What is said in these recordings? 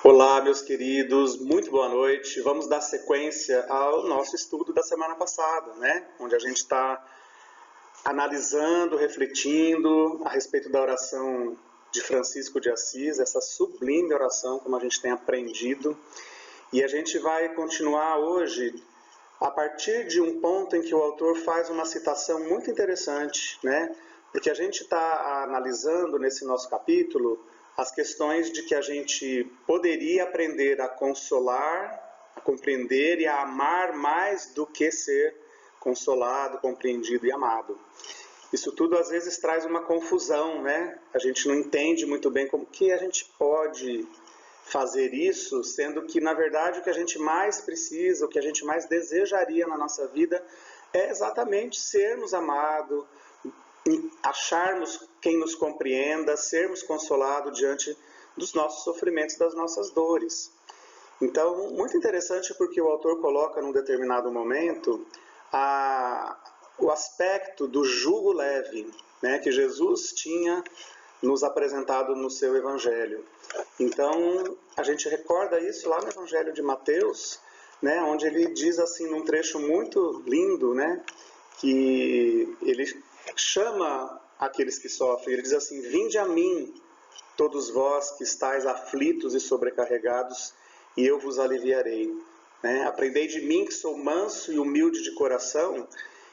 Olá, meus queridos, muito boa noite. Vamos dar sequência ao nosso estudo da semana passada, né? Onde a gente está analisando, refletindo a respeito da oração de Francisco de Assis, essa sublime oração, como a gente tem aprendido. E a gente vai continuar hoje a partir de um ponto em que o autor faz uma citação muito interessante, né? Porque a gente está analisando nesse nosso capítulo as questões de que a gente poderia aprender a consolar, a compreender e a amar mais do que ser consolado, compreendido e amado. Isso tudo às vezes traz uma confusão, né? A gente não entende muito bem como que a gente pode fazer isso, sendo que, na verdade, o que a gente mais precisa, o que a gente mais desejaria na nossa vida é exatamente sermos amados, acharmos quem nos compreenda, sermos consolados diante dos nossos sofrimentos, das nossas dores. Então, muito interessante porque o autor coloca num determinado momento o aspecto do jugo leve, né, que Jesus tinha nos apresentado no seu Evangelho. Então, a gente recorda isso lá no Evangelho de Mateus, né, onde ele diz assim, num trecho muito lindo, né, que ele chama aqueles que sofrem, ele diz assim: vinde a mim, todos vós que estáis aflitos e sobrecarregados, e eu vos aliviarei. Né? Aprendei de mim, que sou manso e humilde de coração,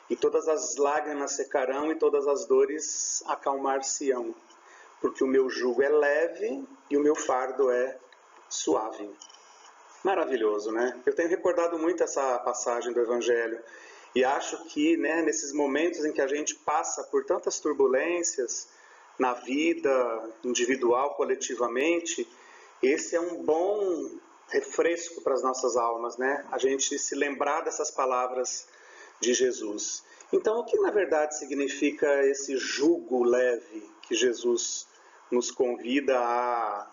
e todas as lágrimas secarão e todas as dores acalmar-se-ão, porque o meu jugo é leve e o meu fardo é suave. Maravilhoso, né? Eu tenho recordado muito essa passagem do Evangelho e acho que, né, nesses momentos em que a gente passa por tantas turbulências na vida individual, coletivamente, esse é um bom refresco para as nossas almas, né? A gente se lembrar dessas palavras de Jesus. Então, o que na verdade significa esse jugo leve que Jesus nos convida a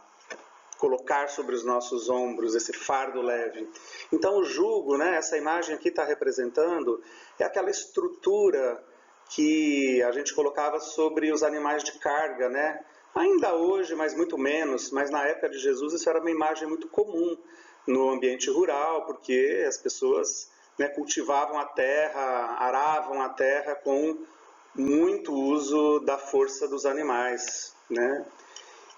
colocar sobre os nossos ombros, esse fardo leve? Então, o jugo, né, essa imagem aqui está representando, é aquela estrutura que a gente colocava sobre os animais de carga, né? Ainda hoje, mas muito menos, mas na época de Jesus isso era uma imagem muito comum no ambiente rural, porque as pessoas, né, cultivavam a terra, aravam a terra com muito uso da força dos animais, né?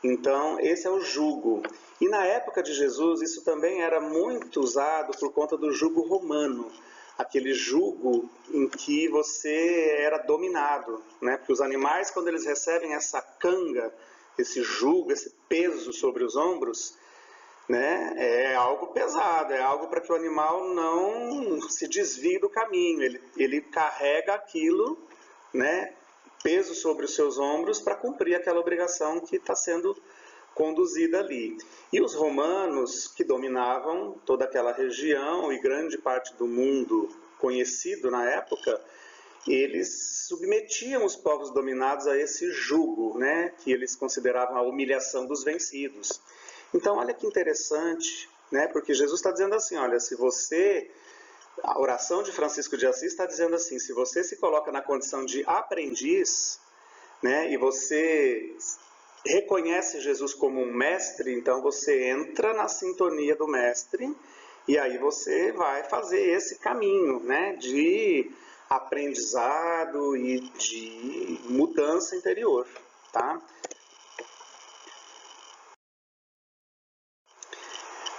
Então, esse é o jugo. E na época de Jesus, isso também era muito usado por conta do jugo romano, aquele jugo em que você era dominado, né? Porque os animais, quando eles recebem essa canga, esse jugo, esse peso sobre os ombros, né, é algo pesado, é algo para que o animal não se desvie do caminho, ele carrega aquilo, né, peso sobre os seus ombros para cumprir aquela obrigação que está sendo conduzida ali. E os romanos, que dominavam toda aquela região e grande parte do mundo conhecido na época, eles submetiam os povos dominados a esse jugo, né, que eles consideravam a humilhação dos vencidos. Então, olha que interessante, né, porque Jesus está dizendo assim, olha, se você... A oração de Francisco de Assis está dizendo assim: se você se coloca na condição de aprendiz, né, e você reconhece Jesus como um mestre, então você entra na sintonia do mestre e aí você vai fazer esse caminho, né, de aprendizado e de mudança interior, tá?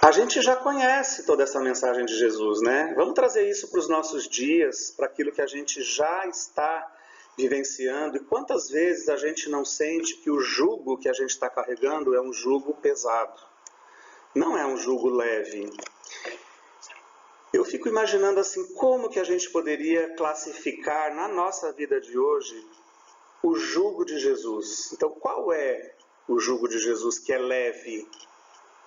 A gente já conhece toda essa mensagem de Jesus, né? Vamos trazer isso para os nossos dias, para aquilo que a gente já está vivenciando. E quantas vezes a gente não sente que o jugo que a gente está carregando é um jugo pesado, não é um jugo leve. Eu fico imaginando assim, como que a gente poderia classificar na nossa vida de hoje o jugo de Jesus. Então, qual é o jugo de Jesus que é leve,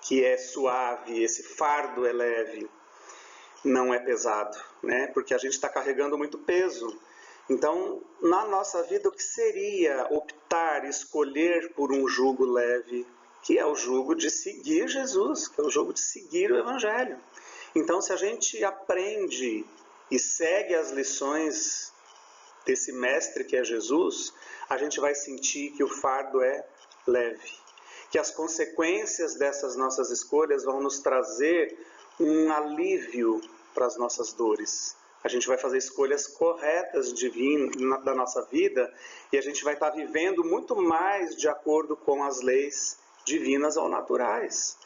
que é suave, esse fardo é leve, não é pesado, né? Porque a gente está carregando muito peso. Então, na nossa vida, o que seria optar, escolher por um jugo leve, que é o jugo de seguir Jesus, que é o jugo de seguir o Evangelho. Então, se a gente aprende e segue as lições desse mestre que é Jesus, a gente vai sentir que o fardo é leve. que as consequências dessas nossas escolhas vão nos trazer um alívio para as nossas dores. A gente vai fazer escolhas corretas da nossa vida e a gente vai estar vivendo muito mais de acordo com as leis divinas ou naturais.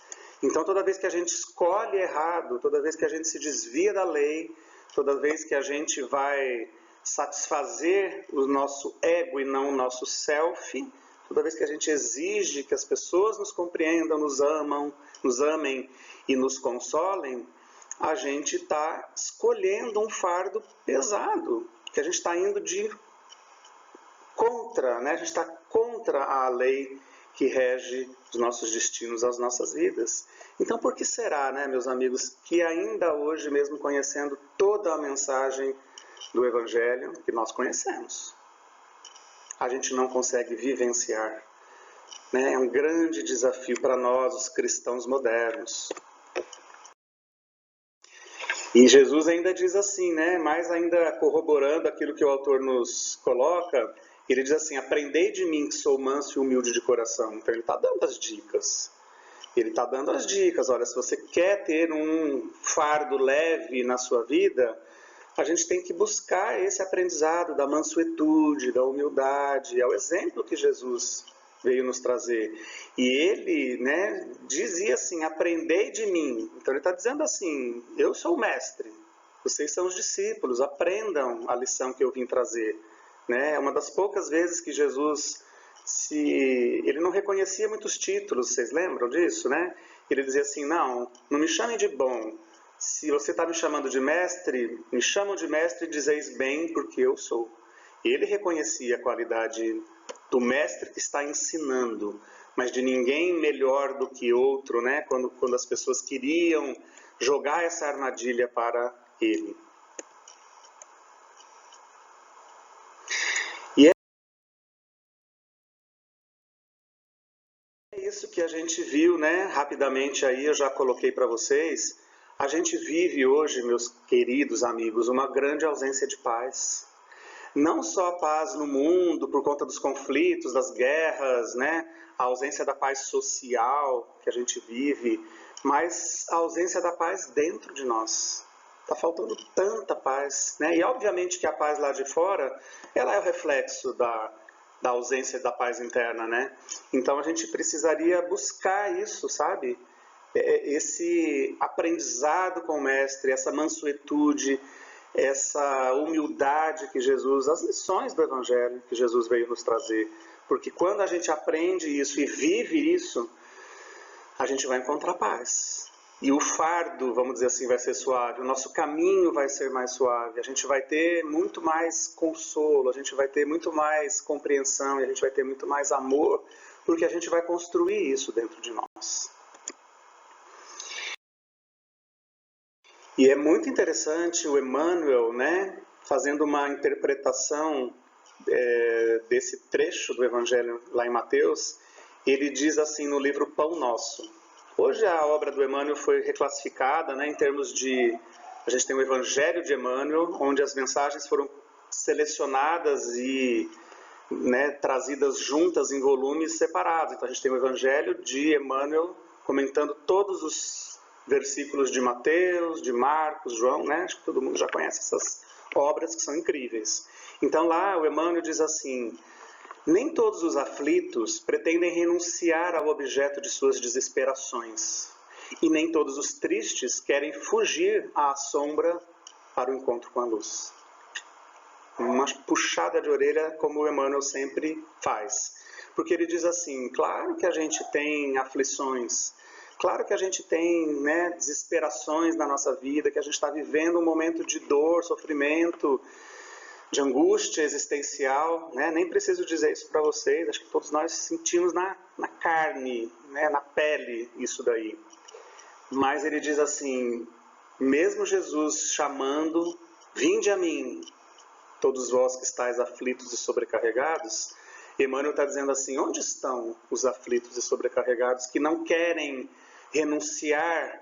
Então, toda vez que a gente escolhe errado, toda vez que a gente se desvia da lei, toda vez que a gente vai satisfazer o nosso ego e não o nosso self, toda vez que a gente exige que as pessoas nos compreendam, nos amem e nos consolem, a gente está escolhendo um fardo pesado, que a gente está indo contra, né? A gente está contra a lei que rege os nossos destinos, as nossas vidas. Então, por que será, né, meus amigos, que ainda hoje, mesmo conhecendo toda a mensagem do Evangelho que nós conhecemos, a gente não consegue vivenciar, né? É um grande desafio para nós, os cristãos modernos. E Jesus ainda diz assim, né? Mais ainda corroborando aquilo que o autor nos coloca, ele diz assim: aprendei de mim que sou manso e humilde de coração. Então ele está dando as dicas. Ele está dando as dicas. Olha, se você quer ter um fardo leve na sua vida, a gente tem que buscar esse aprendizado da mansuetude, da humildade. É o exemplo que Jesus veio nos trazer. E ele, né, dizia assim: aprendei de mim. Então ele está dizendo assim: eu sou o mestre, vocês são os discípulos, aprendam a lição que eu vim trazer. Né? É uma das poucas vezes que Jesus ele não reconhecia muitos títulos, vocês lembram disso, né? Ele dizia assim: não me chamem de bom. Se você está me chamando de mestre, me chamam de mestre e dizeis bem, porque eu sou. Ele reconhecia a qualidade do mestre que está ensinando, mas de ninguém melhor do que outro, né? Quando as pessoas queriam jogar essa armadilha para ele. E é isso que a gente viu, né? Rapidamente aí eu já coloquei para vocês. A gente vive hoje, meus queridos amigos, uma grande ausência de paz. Não só a paz no mundo por conta dos conflitos, das guerras, né? A ausência da paz social que a gente vive, mas a ausência da paz dentro de nós. Está faltando tanta paz, né? E obviamente que a paz lá de fora, ela é o reflexo da ausência da paz interna, né? Então a gente precisaria buscar isso, sabe? Esse aprendizado com o mestre, essa mansuetude, essa humildade que Jesus, as lições do Evangelho que Jesus veio nos trazer. Porque quando a gente aprende isso e vive isso, a gente vai encontrar paz. E o fardo, vamos dizer assim, vai ser suave, o nosso caminho vai ser mais suave, a gente vai ter muito mais consolo, a gente vai ter muito mais compreensão, e a gente vai ter muito mais amor, porque a gente vai construir isso dentro de nós. E é muito interessante o Emmanuel, né, fazendo uma interpretação desse trecho do Evangelho lá em Mateus. Ele diz assim no livro Pão Nosso. Hoje a obra do Emmanuel foi reclassificada, né, em termos de... A gente tem o Evangelho de Emmanuel, onde as mensagens foram selecionadas e, né, trazidas juntas em volumes separados. Então a gente tem o Evangelho de Emmanuel comentando todos os versículos de Mateus, de Marcos, João, né? Acho que todo mundo já conhece essas obras que são incríveis. Então lá o Emmanuel diz assim: nem todos os aflitos pretendem renunciar ao objeto de suas desesperações, e nem todos os tristes querem fugir à sombra para o encontro com a luz. Uma puxada de orelha, como o Emmanuel sempre faz. Porque ele diz assim: claro que a gente tem aflições, claro que a gente tem, né, desesperações na nossa vida, que a gente está vivendo um momento de dor, sofrimento, de angústia existencial, né? Nem preciso dizer isso para vocês, acho que todos nós sentimos na carne, né, na pele isso daí. Mas ele diz assim, mesmo Jesus chamando: vinde a mim, todos vós que estáis aflitos e sobrecarregados, Emmanuel está dizendo assim: onde estão os aflitos e sobrecarregados que não querem renunciar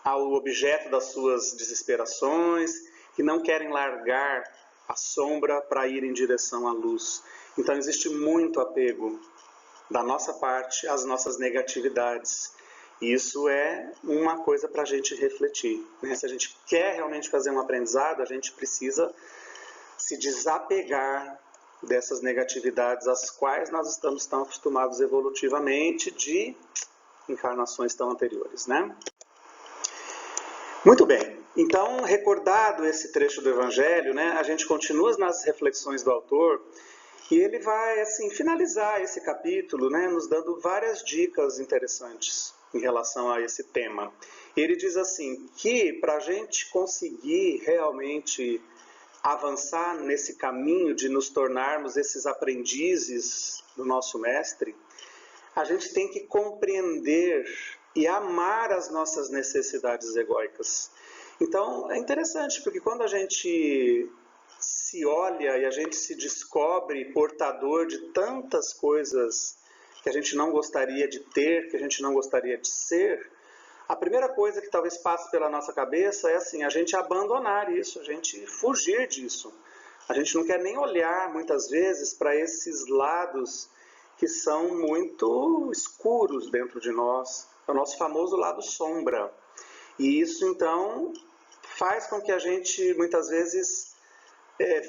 ao objeto das suas desesperações, que não querem largar a sombra para ir em direção à luz? Então existe muito apego da nossa parte, as nossas negatividades. Isso é uma coisa para a gente refletir, né? Se a gente quer realmente fazer um aprendizado, a gente precisa se desapegar dessas negatividades às quais nós estamos tão acostumados evolutivamente de encarnações tão anteriores, né? Muito bem, então, recordado esse trecho do Evangelho, né, a gente continua nas reflexões do autor e ele vai assim finalizar esse capítulo, né, nos dando várias dicas interessantes em relação a esse tema. Ele diz assim, que para a gente conseguir realmente avançar nesse caminho de nos tornarmos esses aprendizes do nosso mestre, a gente tem que compreender e amar as nossas necessidades egóicas. Então, é interessante, porque quando a gente se olha e a gente se descobre portador de tantas coisas que a gente não gostaria de ter, que a gente não gostaria de ser, a primeira coisa que talvez passe pela nossa cabeça é assim, a gente abandonar isso, a gente fugir disso. A gente não quer nem olhar, muitas vezes, para esses lados que são muito escuros dentro de nós, é o nosso famoso lado sombra. E isso, então, faz com que a gente, muitas vezes,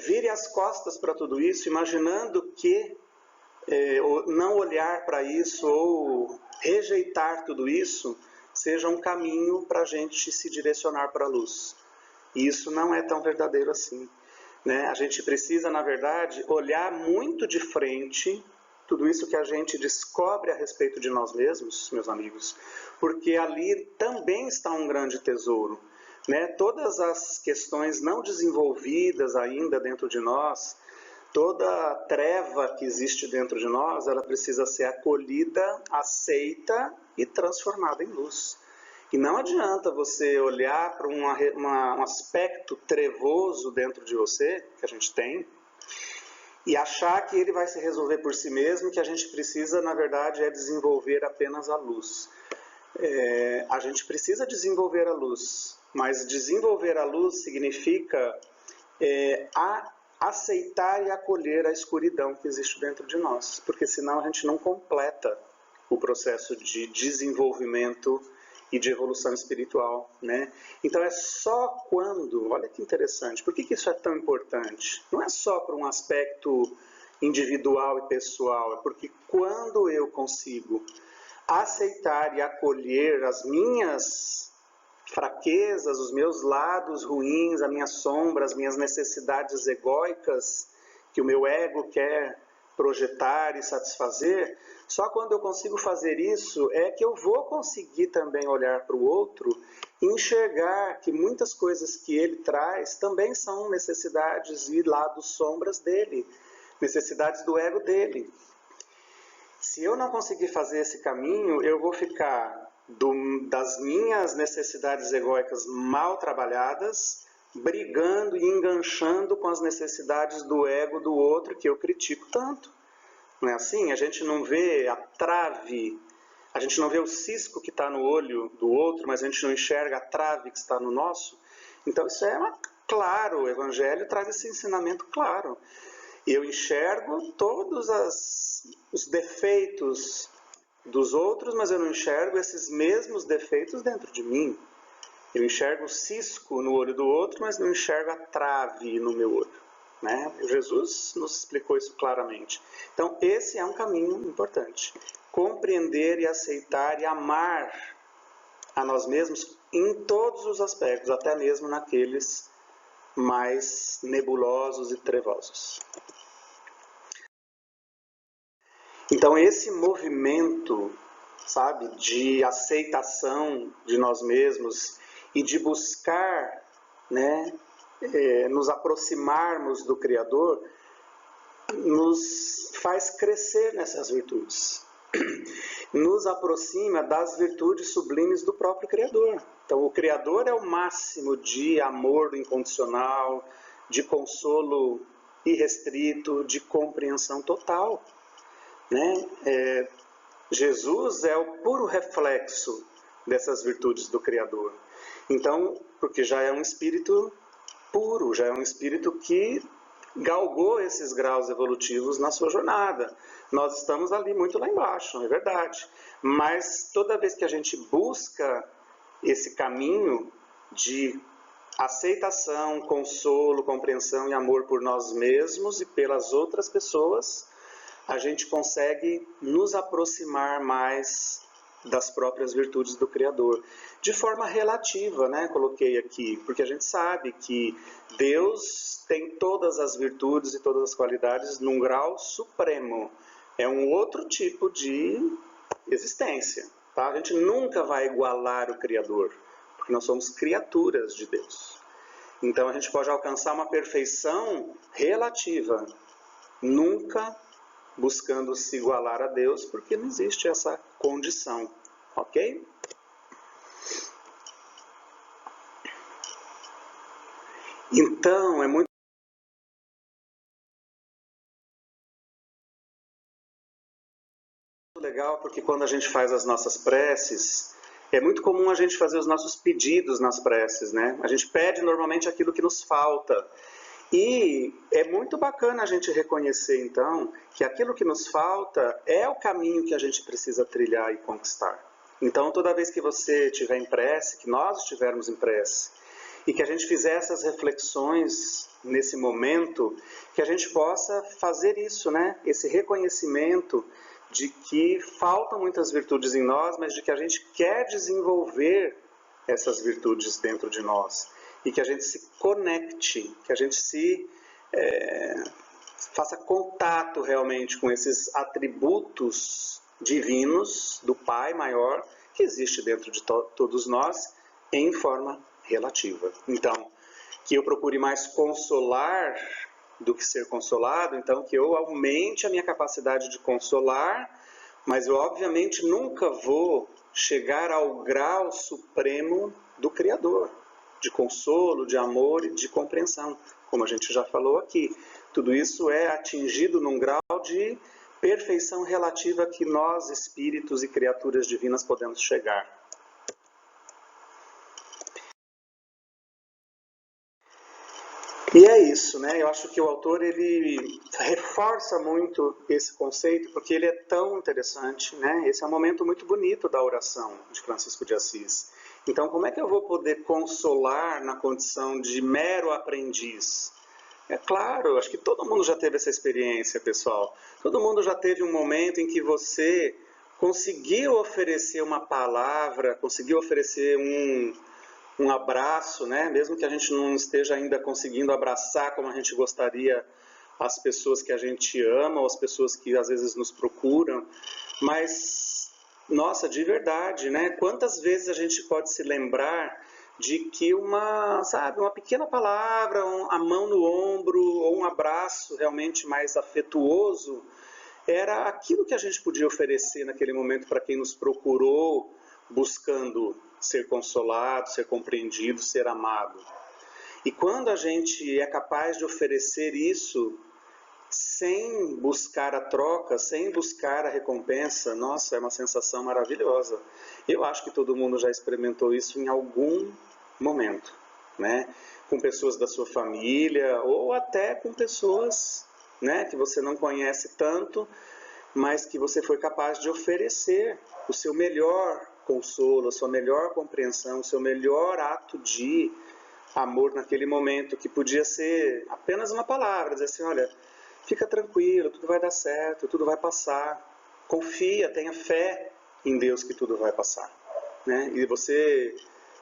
vire as costas para tudo isso, imaginando que não olhar para isso ou rejeitar tudo isso seja um caminho para a gente se direcionar para a luz. E isso não é tão verdadeiro assim, né? A gente precisa, na verdade, olhar muito de frente tudo isso que a gente descobre a respeito de nós mesmos, meus amigos, porque ali também está um grande tesouro, né? Todas as questões não desenvolvidas ainda dentro de nós, toda a treva que existe dentro de nós, ela precisa ser acolhida, aceita e transformada em luz. E não adianta você olhar para um aspecto trevoso dentro de você, que a gente tem, e achar que ele vai se resolver por si mesmo, que a gente precisa, na verdade, é desenvolver apenas a luz. A gente precisa desenvolver a luz, mas desenvolver a luz significa aceitar e acolher a escuridão que existe dentro de nós, porque senão a gente não completa o processo de desenvolvimento e de evolução espiritual, né? Então é só quando, olha que interessante, por que isso é tão importante? Não é só para um aspecto individual e pessoal, é porque quando eu consigo aceitar e acolher as minhas fraquezas, os meus lados ruins, a minha sombra, as minhas necessidades egóicas que o meu ego quer projetar e satisfazer, só quando eu consigo fazer isso é que eu vou conseguir também olhar para o outro e enxergar que muitas coisas que ele traz também são necessidades e lados sombras dele, necessidades do ego dele. Se eu não conseguir fazer esse caminho, eu vou ficar das minhas necessidades egóicas mal trabalhadas, brigando e enganchando com as necessidades do ego do outro que eu critico tanto. Não é assim? A gente não vê a trave, a gente não vê o cisco que está no olho do outro, mas a gente não enxerga a trave que está no nosso. Então isso é claro, o Evangelho traz esse ensinamento claro. Eu enxergo todos os defeitos dos outros, mas eu não enxergo esses mesmos defeitos dentro de mim. Eu enxergo o cisco no olho do outro, mas não enxergo a trave no meu olho, né? Jesus nos explicou isso claramente. Então, esse é um caminho importante. Compreender e aceitar e amar a nós mesmos em todos os aspectos, até mesmo naqueles mais nebulosos e trevosos. Então, esse movimento, sabe, de aceitação de nós mesmos e de buscar, né, nos aproximarmos do Criador, nos faz crescer nessas virtudes. Nos aproxima das virtudes sublimes do próprio Criador. Então, o Criador é o máximo de amor incondicional, de consolo irrestrito, de compreensão total, né? Jesus é o puro reflexo dessas virtudes do Criador. Então, porque já é um espírito puro, já é um espírito que galgou esses graus evolutivos na sua jornada. Nós estamos ali muito lá embaixo, é verdade. Mas toda vez que a gente busca esse caminho de aceitação, consolo, compreensão e amor por nós mesmos e pelas outras pessoas, a gente consegue nos aproximar mais das próprias virtudes do Criador. De forma relativa, né? Coloquei aqui, porque a gente sabe que Deus tem todas as virtudes e todas as qualidades num grau supremo. É um outro tipo de existência. Tá? A gente nunca vai igualar o Criador, porque nós somos criaturas de Deus. Então a gente pode alcançar uma perfeição relativa, nunca buscando se igualar a Deus, porque não existe essa condição, ok? Então, é muito legal, porque quando a gente faz as nossas preces, é muito comum a gente fazer os nossos pedidos nas preces, né? A gente pede normalmente aquilo que nos falta. E é muito bacana a gente reconhecer, então, que aquilo que nos falta é o caminho que a gente precisa trilhar e conquistar. Então, toda vez que você estiver em prece, que nós estivermos em prece, e que a gente fizer essas reflexões nesse momento, que a gente possa fazer isso, né? Esse reconhecimento de que faltam muitas virtudes em nós, mas de que a gente quer desenvolver essas virtudes dentro de nós. E que a gente se conecte, que a gente se faça contato realmente com esses atributos divinos do Pai maior que existe dentro de todos nós em forma relativa. Então, que eu procure mais consolar do que ser consolado, então que eu aumente a minha capacidade de consolar, mas eu obviamente nunca vou chegar ao grau supremo do Criador, de consolo, de amor e de compreensão, como a gente já falou aqui. Tudo isso é atingido num grau de perfeição relativa que nós, espíritos e criaturas divinas, podemos chegar. E é isso, né? Eu acho que o autor ele reforça muito esse conceito porque ele é tão interessante, né? Esse é um momento muito bonito da oração de Francisco de Assis. Então, como é que eu vou poder consolar na condição de mero aprendiz? É claro, acho que todo mundo já teve essa experiência, pessoal. Todo mundo já teve um momento em que você conseguiu oferecer uma palavra, conseguiu oferecer um abraço, né? Mesmo que a gente não esteja ainda conseguindo abraçar como a gente gostaria as pessoas que a gente ama, ou as pessoas que às vezes nos procuram, mas, nossa, de verdade, né? Quantas vezes a gente pode se lembrar de que uma pequena palavra, a mão no ombro, ou um abraço realmente mais afetuoso, era aquilo que a gente podia oferecer naquele momento para quem nos procurou, buscando ser consolado, ser compreendido, ser amado. E quando a gente é capaz de oferecer isso sem buscar a troca, sem buscar a recompensa, nossa, é uma sensação maravilhosa. Eu acho que todo mundo já experimentou isso em algum momento, né? Com pessoas da sua família ou até com pessoas, né, que você não conhece tanto, mas que você foi capaz de oferecer o seu melhor consolo, a sua melhor compreensão, o seu melhor ato de amor naquele momento, que podia ser apenas uma palavra, dizer assim, olha, fica tranquilo, tudo vai dar certo, tudo vai passar, confia, tenha fé em Deus que tudo vai passar, né? E você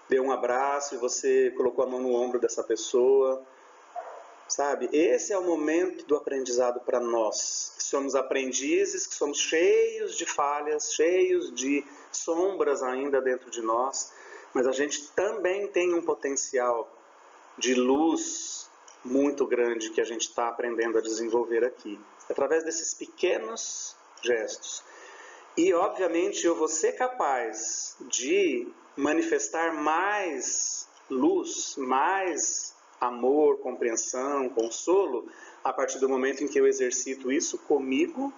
deu um abraço, e você colocou a mão no ombro dessa pessoa, sabe? Esse é o momento do aprendizado para nós, que somos aprendizes, que somos cheios de falhas, cheios de sombras ainda dentro de nós, mas a gente também tem um potencial de luz muito grande que a gente está aprendendo a desenvolver aqui, através desses pequenos gestos. E, obviamente, eu vou ser capaz de manifestar mais luz, mais amor, compreensão, consolo, a partir do momento em que eu exercito isso comigo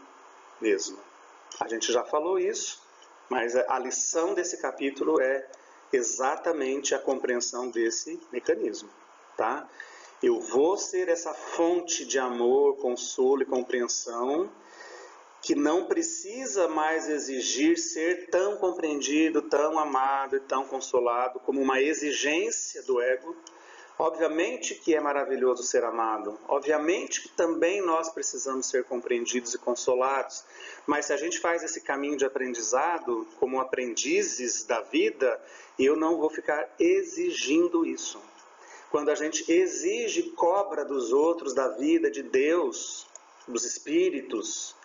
mesmo. A gente já falou isso, mas a lição desse capítulo é exatamente a compreensão desse mecanismo, tá? Eu vou ser essa fonte de amor, consolo e compreensão, que não precisa mais exigir ser tão compreendido, tão amado e tão consolado como uma exigência do ego. Obviamente que é maravilhoso ser amado, obviamente que também nós precisamos ser compreendidos e consolados, mas se a gente faz esse caminho de aprendizado como aprendizes da vida, eu não vou ficar exigindo isso. Quando a gente exige, cobra dos outros, da vida, de Deus, dos espíritos,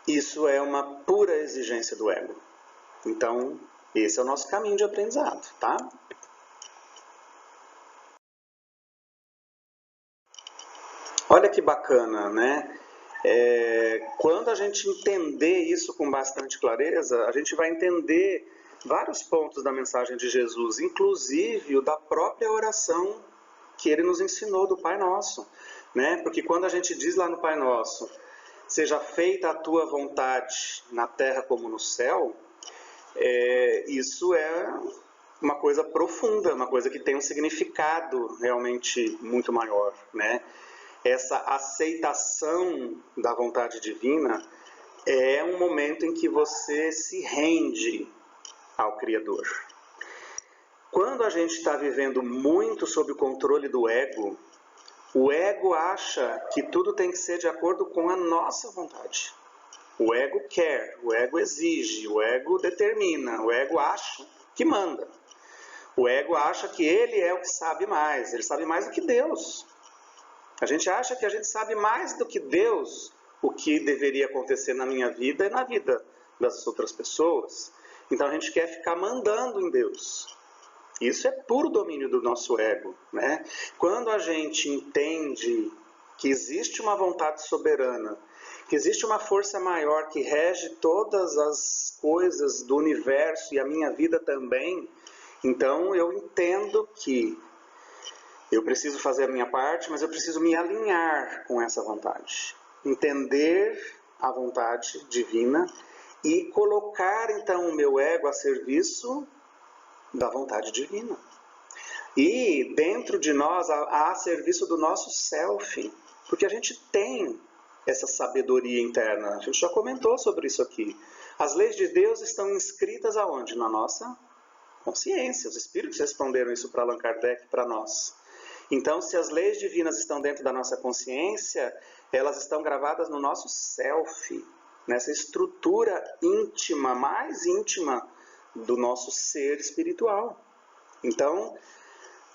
isso é uma pura exigência do ego. Então, esse é o nosso caminho de aprendizado, tá? Olha que bacana, né? Quando a gente entender isso com bastante clareza, a gente vai entender vários pontos da mensagem de Jesus, inclusive o da própria oração que ele nos ensinou do Pai Nosso, né? Porque quando a gente diz lá no Pai Nosso, seja feita a tua vontade na terra como no céu, isso é uma coisa profunda, uma coisa que tem um significado realmente muito maior, né? Essa aceitação da vontade divina é um momento em que você se rende ao Criador. Quando a gente está vivendo muito sob o controle do ego, o ego acha que tudo tem que ser de acordo com a nossa vontade. O ego quer, o ego exige, o ego determina, o ego acha que manda. O ego acha que ele é o que sabe mais, ele sabe mais do que Deus. A gente acha que a gente sabe mais do que Deus o que deveria acontecer na minha vida e na vida das outras pessoas. Então a gente quer ficar mandando em Deus. Isso é puro domínio do nosso ego, né? Quando a gente entende que existe uma vontade soberana, que existe uma força maior que rege todas as coisas do universo e a minha vida também, então eu entendo que eu preciso fazer a minha parte, mas eu preciso me alinhar com essa vontade. Entender a vontade divina e colocar então o meu ego a serviço da vontade divina. E dentro de nós, a serviço do nosso self, porque a gente tem essa sabedoria interna. A gente já comentou sobre isso aqui. As leis de Deus estão inscritas aonde? Na nossa consciência. Os espíritos responderam isso para Allan Kardec, para nós. Então, se as leis divinas estão dentro da nossa consciência, elas estão gravadas no nosso self, nessa estrutura íntima, mais íntima do nosso ser espiritual. Então,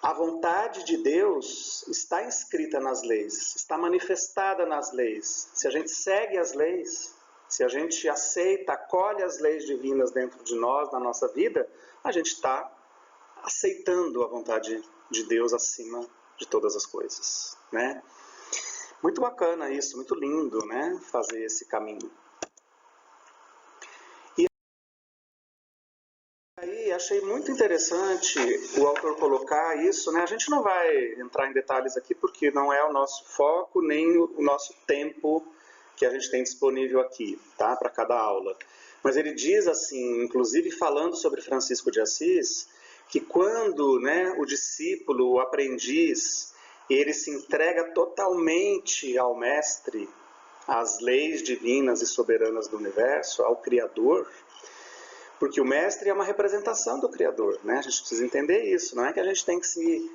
a vontade de Deus está inscrita nas leis, está manifestada nas leis. Se a gente segue as leis, se a gente aceita, acolhe as leis divinas dentro de nós, na nossa vida, a gente está aceitando a vontade de Deus acima de todas as coisas, né? Muito bacana isso, muito lindo, né? Fazer esse caminho. E aí achei muito interessante o autor colocar isso, né? A gente não vai entrar em detalhes aqui porque não é o nosso foco nem o nosso tempo que a gente tem disponível aqui, tá? Para cada aula. Mas ele diz assim, inclusive falando sobre Francisco de Assis, que quando, né, o discípulo, o aprendiz, ele se entrega totalmente ao mestre, às leis divinas e soberanas do universo, ao Criador, porque o mestre é uma representação do Criador, né? A gente precisa entender isso, não é que a gente tem que se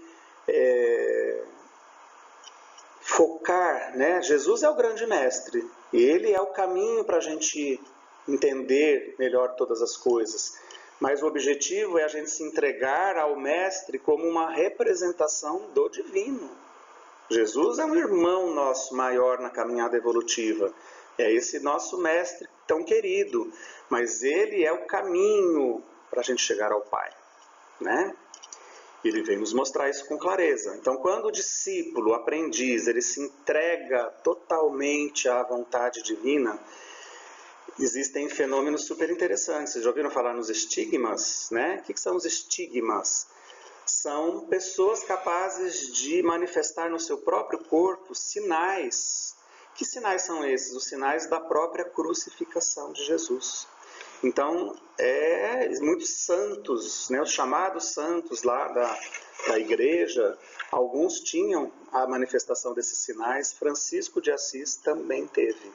focar, né? Jesus é o grande mestre, e ele é o caminho para a gente entender melhor todas as coisas. Mas o objetivo é a gente se entregar ao mestre como uma representação do divino. Jesus é um irmão nosso maior na caminhada evolutiva. É esse nosso mestre tão querido. Mas ele é o caminho para a gente chegar ao Pai, né? Ele vem nos mostrar isso com clareza. Então, quando o discípulo, o aprendiz, ele se entrega totalmente à vontade divina, existem fenômenos super interessantes. Vocês já ouviram falar nos estigmas, né? O que são os estigmas? São pessoas capazes de manifestar no seu próprio corpo sinais. Que sinais são esses? Os sinais da própria crucificação de Jesus. Então, muitos santos, né, os chamados santos lá da igreja, alguns tinham a manifestação desses sinais. Francisco de Assis também teve.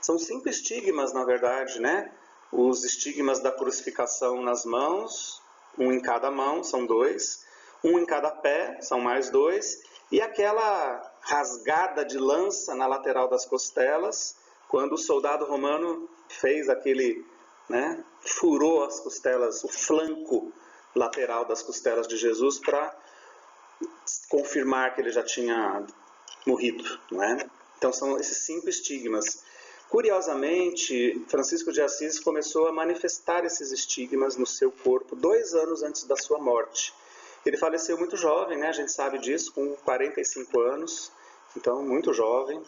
São 5 estigmas, na verdade, né? Os estigmas da crucificação nas mãos, um em cada mão, são 2, um em cada pé, são mais 2, e aquela rasgada de lança na lateral das costelas, quando o soldado romano fez aquele, né, furou as costelas, o flanco lateral das costelas de Jesus para confirmar que ele já tinha morrido, não é? Então são esses 5 estigmas. Curiosamente, Francisco de Assis começou a manifestar esses estigmas no seu corpo 2 anos antes da sua morte. Ele faleceu muito jovem, né? A gente sabe disso, com 45 anos, então muito jovem.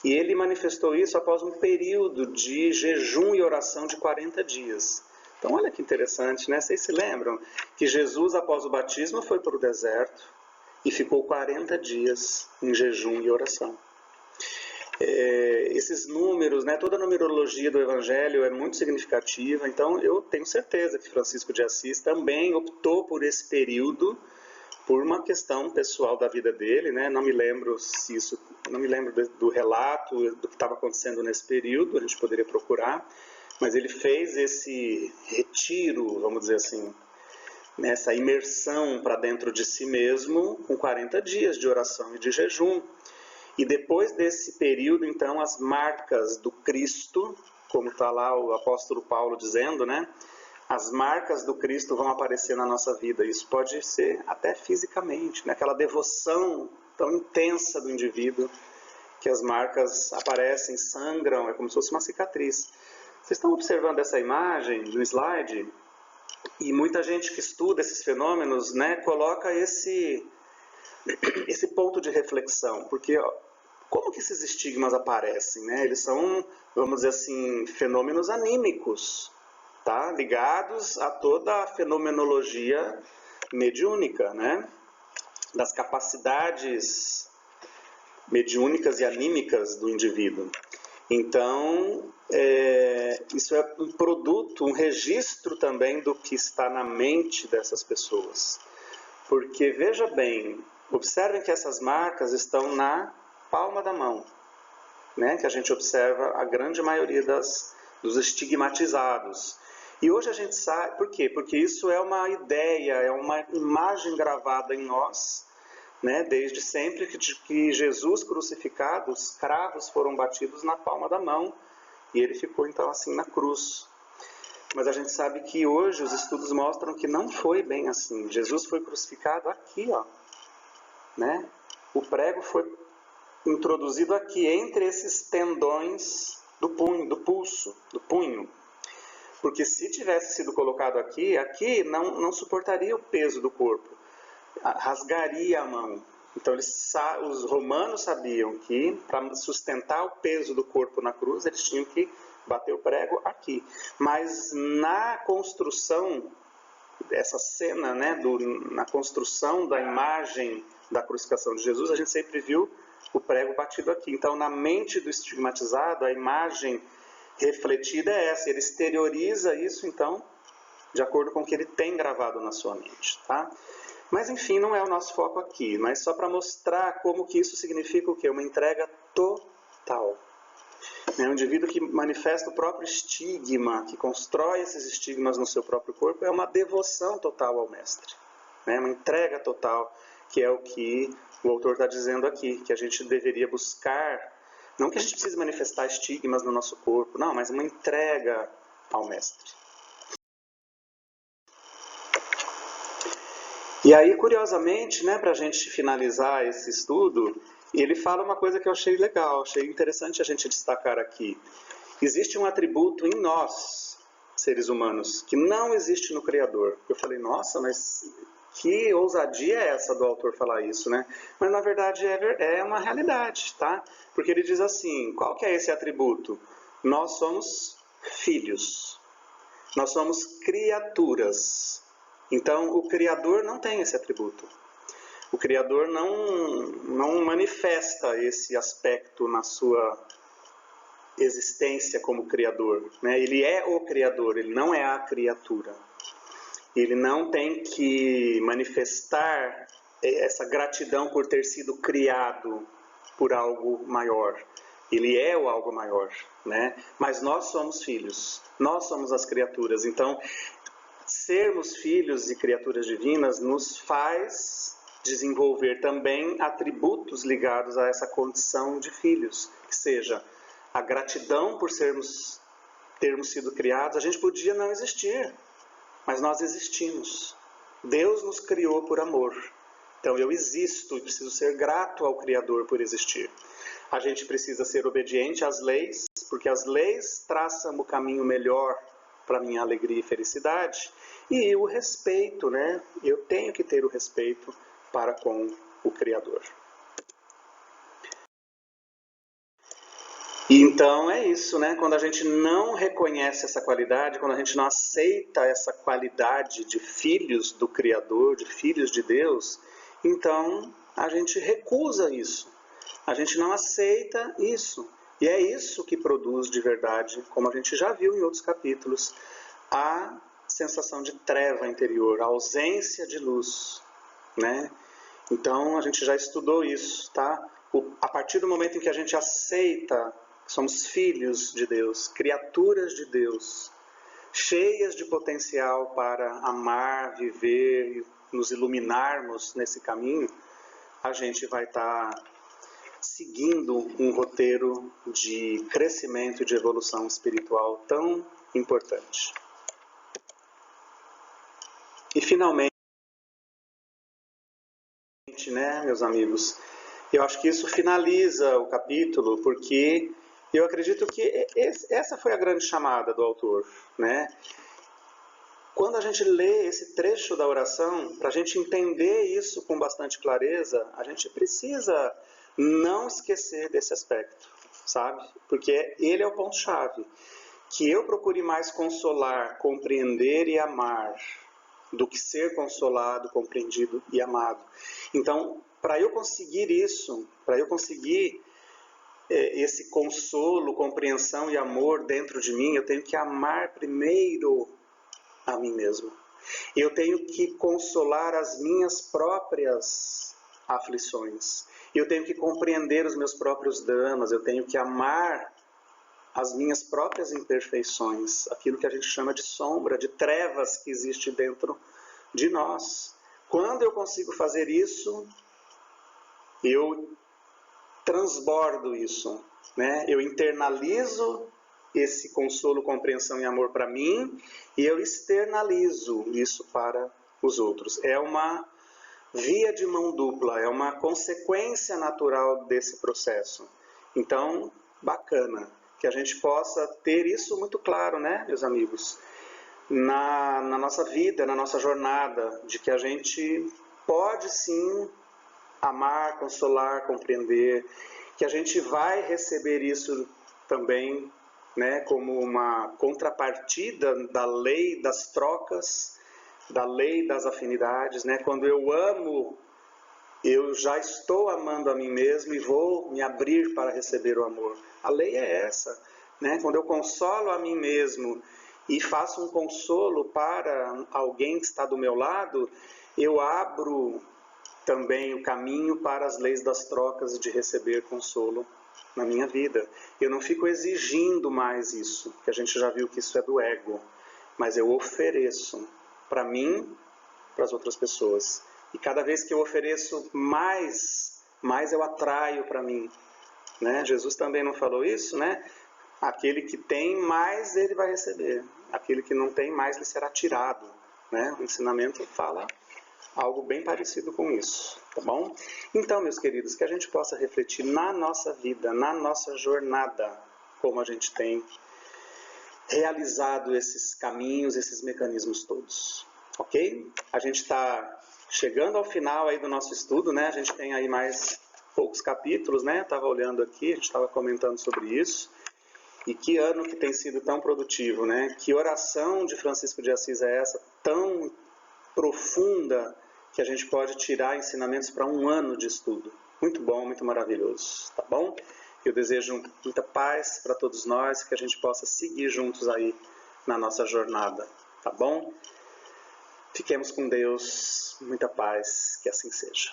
E ele manifestou isso após um período de jejum e oração de 40 dias. Então olha que interessante, né? Vocês se lembram que Jesus, após o batismo, foi para o deserto e ficou 40 dias em jejum e oração. Esses números, né, toda a numerologia do Evangelho é muito significativa, então eu tenho certeza que Francisco de Assis também optou por esse período, por uma questão pessoal da vida dele, né? Não me lembro do relato do que estava acontecendo nesse período, a gente poderia procurar, mas ele fez esse retiro, vamos dizer assim, nessa imersão para dentro de si mesmo, com 40 dias de oração e de jejum. E depois desse período, então, as marcas do Cristo, como está lá o apóstolo Paulo dizendo, né? As marcas do Cristo vão aparecer na nossa vida. Isso pode ser até fisicamente, né? Aquela devoção tão intensa do indivíduo, que as marcas aparecem, sangram, é como se fosse uma cicatriz. Vocês estão observando essa imagem no slide? E muita gente que estuda esses fenômenos, né, coloca esse ponto de reflexão, porque como que esses estigmas aparecem, né? Eles são, vamos dizer assim, fenômenos anímicos, tá? Ligados a toda a fenomenologia mediúnica, né? Das capacidades mediúnicas e anímicas do indivíduo. Então, isso é um produto, um registro também do que está na mente dessas pessoas. Porque, veja bem, observem que essas marcas estão na palma da mão, né? Que a gente observa a grande maioria dos estigmatizados. E hoje a gente sabe, por quê? Porque isso é uma ideia, é uma imagem gravada em nós, né? Desde sempre que Jesus crucificado, os cravos foram batidos na palma da mão e ele ficou então assim na cruz. Mas a gente sabe que hoje os estudos mostram que não foi bem assim. Jesus foi crucificado aqui, ó, né? O prego foi introduzido aqui, entre esses tendões do punho. Porque se tivesse sido colocado aqui não suportaria o peso do corpo, rasgaria a mão. Então os romanos sabiam que para sustentar o peso do corpo na cruz, eles tinham que bater o prego aqui. Mas na construção dessa cena, né, na construção da imagem da crucificação de Jesus, a gente sempre viu o prego batido aqui. Então, na mente do estigmatizado, a imagem refletida é essa. Ele exterioriza isso, então, de acordo com o que ele tem gravado na sua mente, tá? Mas, enfim, não é o nosso foco aqui. Mas só para mostrar como que isso significa o quê? Uma entrega total. Um indivíduo que manifesta o próprio estigma, que constrói esses estigmas no seu próprio corpo, é uma devoção total ao mestre, né? Uma entrega total, que é o que o autor está dizendo aqui, que a gente deveria buscar, não que a gente precise manifestar estigmas no nosso corpo, não, mas uma entrega ao mestre. E aí, curiosamente, né, para a gente finalizar esse estudo, ele fala uma coisa que eu achei legal, achei interessante a gente destacar aqui. Existe um atributo em nós, seres humanos, que não existe no Criador. Eu falei, nossa, mas que ousadia é essa do autor falar isso, né? Mas na verdade é uma realidade, tá? Porque ele diz assim, qual que é esse atributo? Nós somos filhos, nós somos criaturas. Então o Criador não tem esse atributo. O Criador não manifesta esse aspecto na sua existência como criador, né? Ele é o criador, ele não é a criatura. Ele não tem que manifestar essa gratidão por ter sido criado por algo maior. Ele é o algo maior, né? Mas nós somos filhos, nós somos as criaturas. Então, sermos filhos e criaturas divinas nos faz desenvolver também atributos ligados a essa condição de filhos, que seja a gratidão por termos sido criados. A gente podia não existir, mas nós existimos. Deus nos criou por amor. Então eu existo e preciso ser grato ao Criador por existir. A gente precisa ser obediente às leis, porque as leis traçam o caminho melhor para a minha alegria e felicidade. E o respeito, né? Eu tenho que ter o respeito para com o Criador. E então é isso, né? Quando a gente não reconhece essa qualidade, quando a gente não aceita essa qualidade de filhos do Criador, de filhos de Deus, então a gente recusa isso. A gente não aceita isso. E é isso que produz de verdade, como a gente já viu em outros capítulos, a sensação de treva interior, a ausência de luz, né? Então a gente já estudou isso, tá? A partir do momento em que a gente aceita, somos filhos de Deus, criaturas de Deus, cheias de potencial para amar, viver, nos iluminarmos nesse caminho, a gente vai estar seguindo um roteiro de crescimento e de evolução espiritual tão importante. E finalmente, né, meus amigos, eu acho que isso finaliza o capítulo, porque eu acredito que essa foi a grande chamada do autor, né? Quando a gente lê esse trecho da oração, para a gente entender isso com bastante clareza, a gente precisa não esquecer desse aspecto, sabe? Porque ele é o ponto-chave. Que eu procure mais consolar, compreender e amar do que ser consolado, compreendido e amado. Então, para eu conseguir isso, para eu conseguir esse consolo, compreensão e amor dentro de mim, eu tenho que amar primeiro a mim mesmo. Eu tenho que consolar as minhas próprias aflições. Eu tenho que compreender os meus próprios dramas. Eu tenho que amar as minhas próprias imperfeições, aquilo que a gente chama de sombra, de trevas que existe dentro de nós. Quando eu consigo fazer isso, eu transbordo isso, né? Eu internalizo esse consolo, compreensão e amor para mim e eu externalizo isso para os outros. É uma via de mão dupla, é uma consequência natural desse processo. Então, bacana que a gente possa ter isso muito claro, né, meus amigos, na nossa vida, na nossa jornada, de que a gente pode sim amar, consolar, compreender, que a gente vai receber isso também, né, como uma contrapartida da lei das trocas, da lei das afinidades, né? Quando eu amo, eu já estou amando a mim mesmo e vou me abrir para receber o amor. A lei é essa, né? Quando eu consolo a mim mesmo e faço um consolo para alguém que está do meu lado, eu abro também o caminho para as leis das trocas e de receber consolo na minha vida. Eu não fico exigindo mais isso, que a gente já viu que isso é do ego, mas eu ofereço para mim, para as outras pessoas. E cada vez que eu ofereço mais eu atraio para mim, né? Jesus também não falou isso, né? Aquele que tem, mais ele vai receber. Aquele que não tem, mais lhe será tirado, né? O ensinamento fala algo bem parecido com isso, tá bom? Então, meus queridos, que a gente possa refletir na nossa vida, na nossa jornada, como a gente tem realizado esses caminhos, esses mecanismos todos, ok? A gente está chegando ao final aí do nosso estudo, né? A gente tem aí mais poucos capítulos, né? Estava olhando aqui, a gente estava comentando sobre isso. E que ano que tem sido tão produtivo, né? Que oração de Francisco de Assis é essa, tão profunda, que a gente pode tirar ensinamentos para um ano de estudo. Muito bom, muito maravilhoso, tá bom? Eu desejo muita paz para todos nós, que a gente possa seguir juntos aí na nossa jornada, tá bom? Fiquemos com Deus, muita paz, que assim seja.